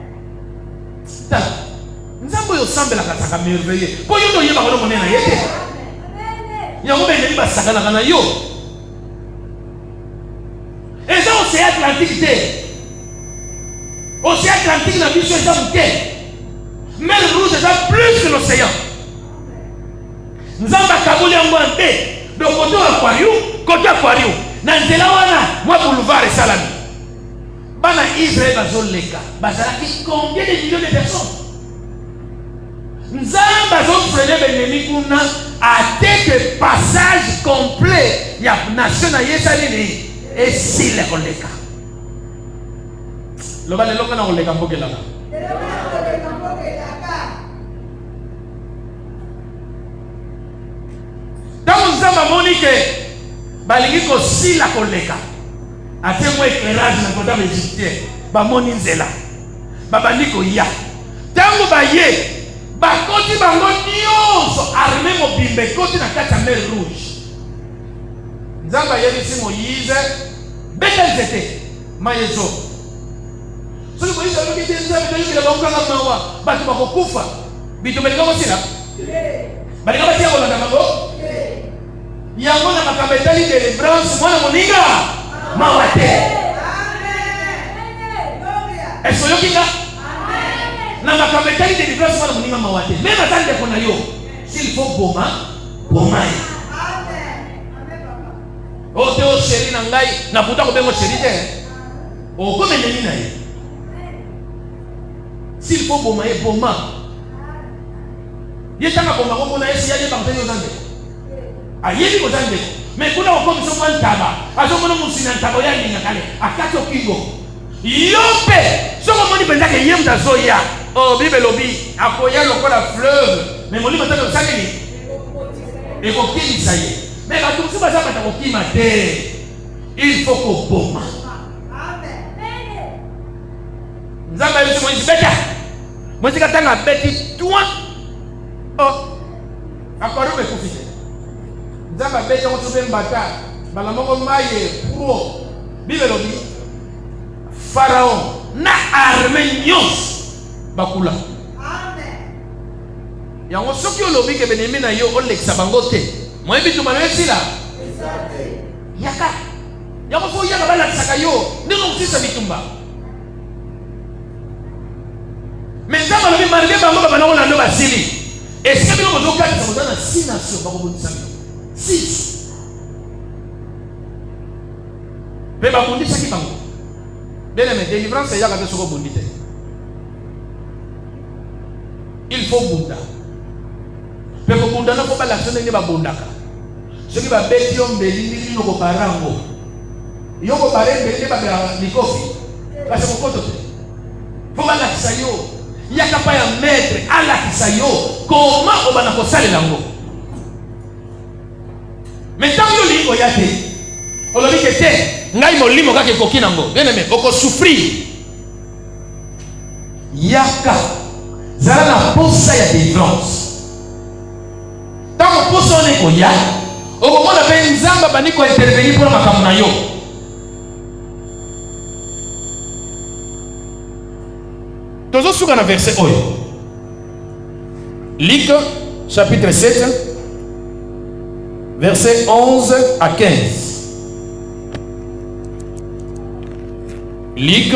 Nzambo yo sambela kataka merveilleux. Po yo no yeba ko monena yete. Yango bende ba sakana kana yo. Et ça océan Atlantique. Océan Atlantique na biso eza muke. Mer rouge eza plus que l'océan. Nzamba kabuli yango ante. Donc côté aquarium. Na nzela wana mwa boulevard salami. Bana Israël bazoleka. Bazalaki combien de millions de personnes? Nzamba zofrene benemi kuna a tel passage complet ya nation na yesalini et si le koleka. Loba le loka na koleka mboke laka. Tango nzamba moni ke balingi ko si la koleka. Ate mo éclairage na kota égyptien ba moni nzela. Babandi ko ya. Tango ba ye bakoti bango nyonso armé mobimbe koti na kati ya mer rouge. Nzamba yebisi Moïse beta nzete mayezo. Soki Moïse alobi te nzambe toyokela bakokanga mawa bato bakokufa bito balinga kosila balinga batia kolanda bango yango na makambo etali délivrance mwana moninga mawa te. Est-ce oyoki nga na makambo etali délivrance mwana moninga mawa te. Même ata ndeko na yo s'il faut boma ye. O te o chéri na ngai na puta ko bengo chéri te. O ko meneni na ye. S'il faut boma ye boma. Ye tanga boma ko na esi ya ye bakte yo zande. Ayeli ko zande. Mais kuna ko komso mwan taba. Azo kono musina taba ya ninga kale. Akato kingo. Yope. Soko moni benza ke yem da zoya. Oh Bible lobi akoya lokola fleuve. Mais moni bataka osakeni. Et ko kini saye. Mais quand tout ça va il faut qu'on bombe. Nous avons dit que nous bêta. Moi je t'attends à bêti toi. Oh. Encore une fois. Nous avons bêta on trouve un bâtard. Balamoko maye pro. Bible dit Pharaon na armée nyos bakula. Amen. Yango soki olobi ke benemi na yo olekisa bango te. Moi bitu manesi la. Yaka. Yako fo yaka bala tsaka yo. Ndingo kusisa bitumba. Mais ça va le marquer bango bana ona ndo basili. Est-ce que bino bozoka tsa na 6 nations bako bonisa. 6. Beba bondisa ki bango. Bien aimé, délivrance yaka te soko bondite. Il faut bunda. Mais pour bunda na ko bala sone ni ba bondaka. Ce qui va bêter un béni, il n'y a pas de rango. Il n'y a pas de rango. Parce que vous faut la kisayo. Il y a pas de maître à la kisayo. Comment on va la salle lango? Mais tant que vous avez dit, on a dit que c'est ngai molimo kake kokinango. Bien aimé, on souffrir. Yaka. Zala na posa ya délivrance. Tant que posa on est koya. Au moment où on Nzamba baniko intervenir pour makambo na yo. Tozo suka na verset oyo. Luc chapitre 7 verset 11 à 15. Luc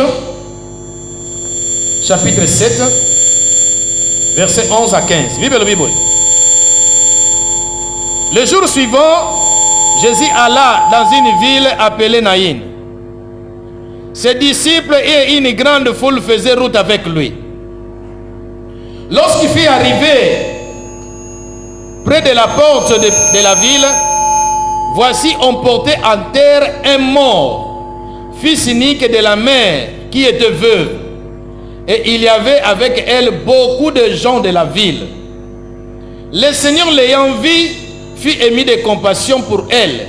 chapitre 7 verset 11 à 15. Vive le Bible. Le jour suivant, Jésus alla dans une ville appelée Naïn. Ses disciples et une grande foule faisaient route avec lui. Lorsqu'il fut arrivé près de la porte de la ville, voici on portait en terre un mort, fils unique de la mère qui était veuve. Et il y avait avec elle beaucoup de gens de la ville. Le Seigneur l'ayant vu, fut émis de compassion pour elle,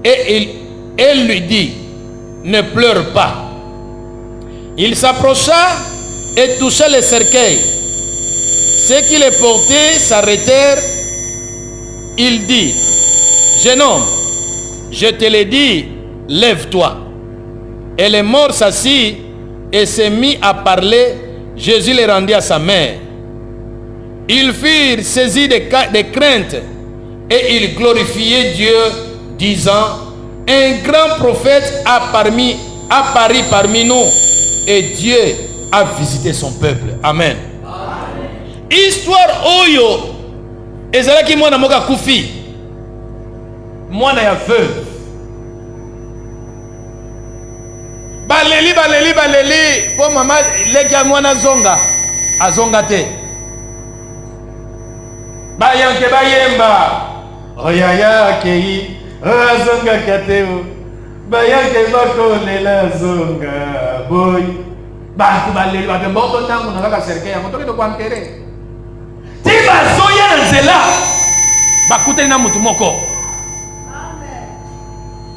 et Elle lui dit, ne pleure pas. Il s'approcha et toucha le cercueil. Ceux qui les portaient s'arrêtèrent. Il dit, jeune homme, je te l'ai dit, lève-toi. Et le mort s'assit et se mit à parler. Jésus le rendit à sa mère. Ils furent saisis de crainte et ils glorifiaient Dieu, disant, un grand prophète a apparu parmi nous et Dieu a visité son peuple. Amen. Histoire oyo ezalaki mwana moka kufi mwana ya veuve baleli po mama leki ya mwana azonga te bayanke bayemba oyaya kei azonga kateo bayanke bakolela azonga boy bantu baleli bakemboto ntango na kaka serke yango toki to kwantere ti bazoya na nzela bakutani na mutu moko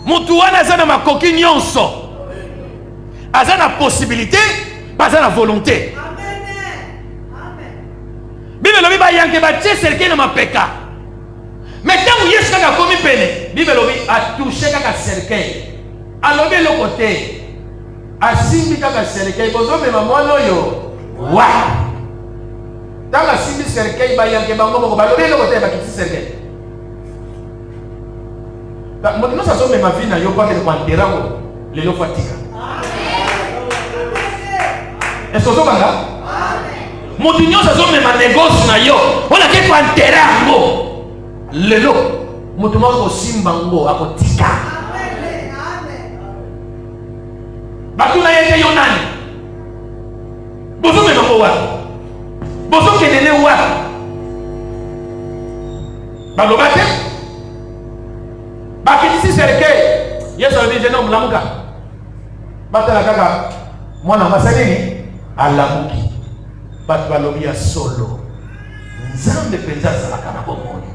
mutu wana aza na makoki nyonso aza na possibilité baza na volonté bible lobi bayanke batie serke na mapeka mais ntango yesu kaka akomi pene bible lobi atouche kaka serke alobi eloko te asimbi kaka serke bozomema mwana oyo wa ntango asimbi serke bayanke bango moko balobi eloko te bakiti serke moto nyonso azomema vi na yo po akende kwanterango lelo po atika est-ce ozobanga moto nyonso azomema négoce na yo wana ke kwanterango lelo moto moko kosimba ngo akotika batuna yete yo nani bozomema ngo wa bozokendele wa baloba te bakitisi serke yesu alobi jene omulamuka batala kaka mwana masalini alamuki bato balobi ya solo nzambe mpenza azalaka na bomoi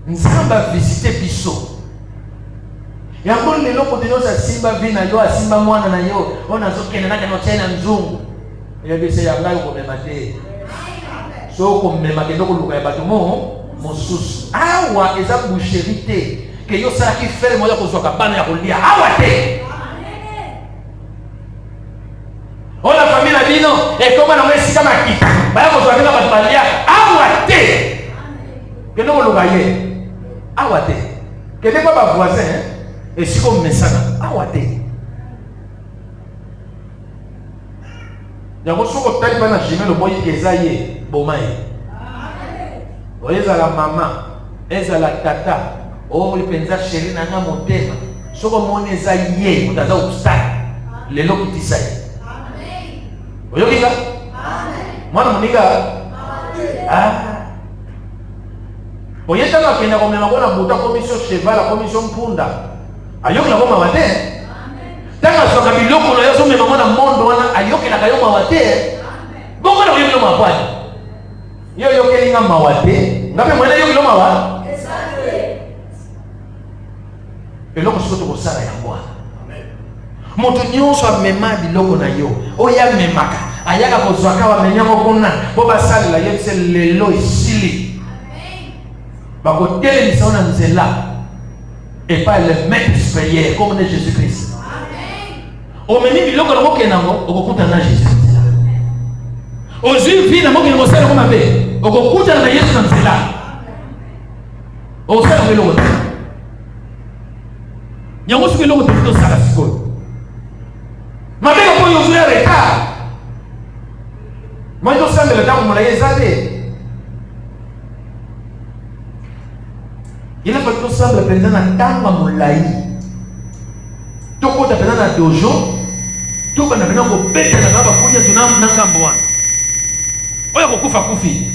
nzambe avisite biso yango lelo moto nyonso asimba vi na yo asimba mwana na yo oyo nazokende nakende otyai na nzungu eyebise ya ngai okomema te so okomema kende okoluka ya bato mosusu awa eza boucherie te ke yo salaki fere moya kozwaka bana ya kolia awa te ola famille na bino ekoma nango esika makita baya kozwaka na bato balia awa te kende okoluka ye awa te kende kwa bavoisin esika omesana awa te yango soki otali mpa na jimelo boyiki eza ye boma ye oyo ezala mama ezala tata oyo mpenza sheri na nga motema soki omoni eza ye moto aza obstacle lelo kutisa ye oyokinga mwana moninga oyetanga akenda komema kona buta komisio cheval akomisio mpunda ayokelaka mawa te ntango azwaka biloko na yo azomema mwana mondo wana ayokelaka yo mawa te bongo na oyokeli yo mapwani yo oyokelinga mawa te nga mpe mwene ayokeli yo mawa eloko soki tokosala yango wana moto nyonso amema biloko na yo oyo amemaka ayaka kozwaka wamenyango kuna po basalela ye bise lelo esili bakotelemisa yo na nzela epai le maître supérieur comme ne Jésus Christ omemi biloko na mokende yango okokutana na Jésus nzela ozwi vi na mokende kosala yango mabe okokutana na Yesu na nzela okosala yango eloko te yango soki eloko te tosala sikoyo mabe kako oyo ozwi ya retard moi tosambela ntango molai eza te il faut que tosambela mpenza na ntango ya molai tokota mpenza na dojo tokanda mpenza kobetela na bakunya tuna na ngambo wana oyo kokufa kufi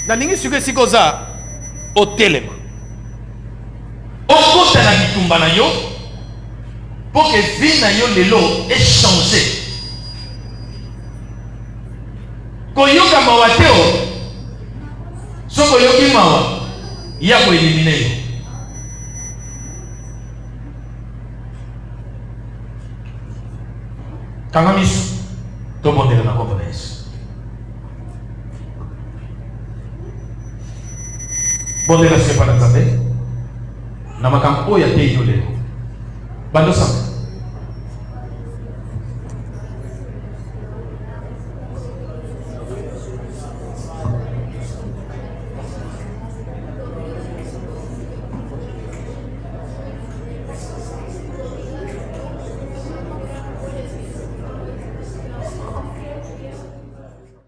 nalingi sikoyo esika oza otelema okota na bitumba na yo mpo ke vi na yo lelo echange koyoka mawa te o Soko yoki mawa ya ko éliminer yo. Kanga miso to bondela na kombo na Yesu. Bondela sepa na Nzambe na makambo ya te yo leo. Bando sanga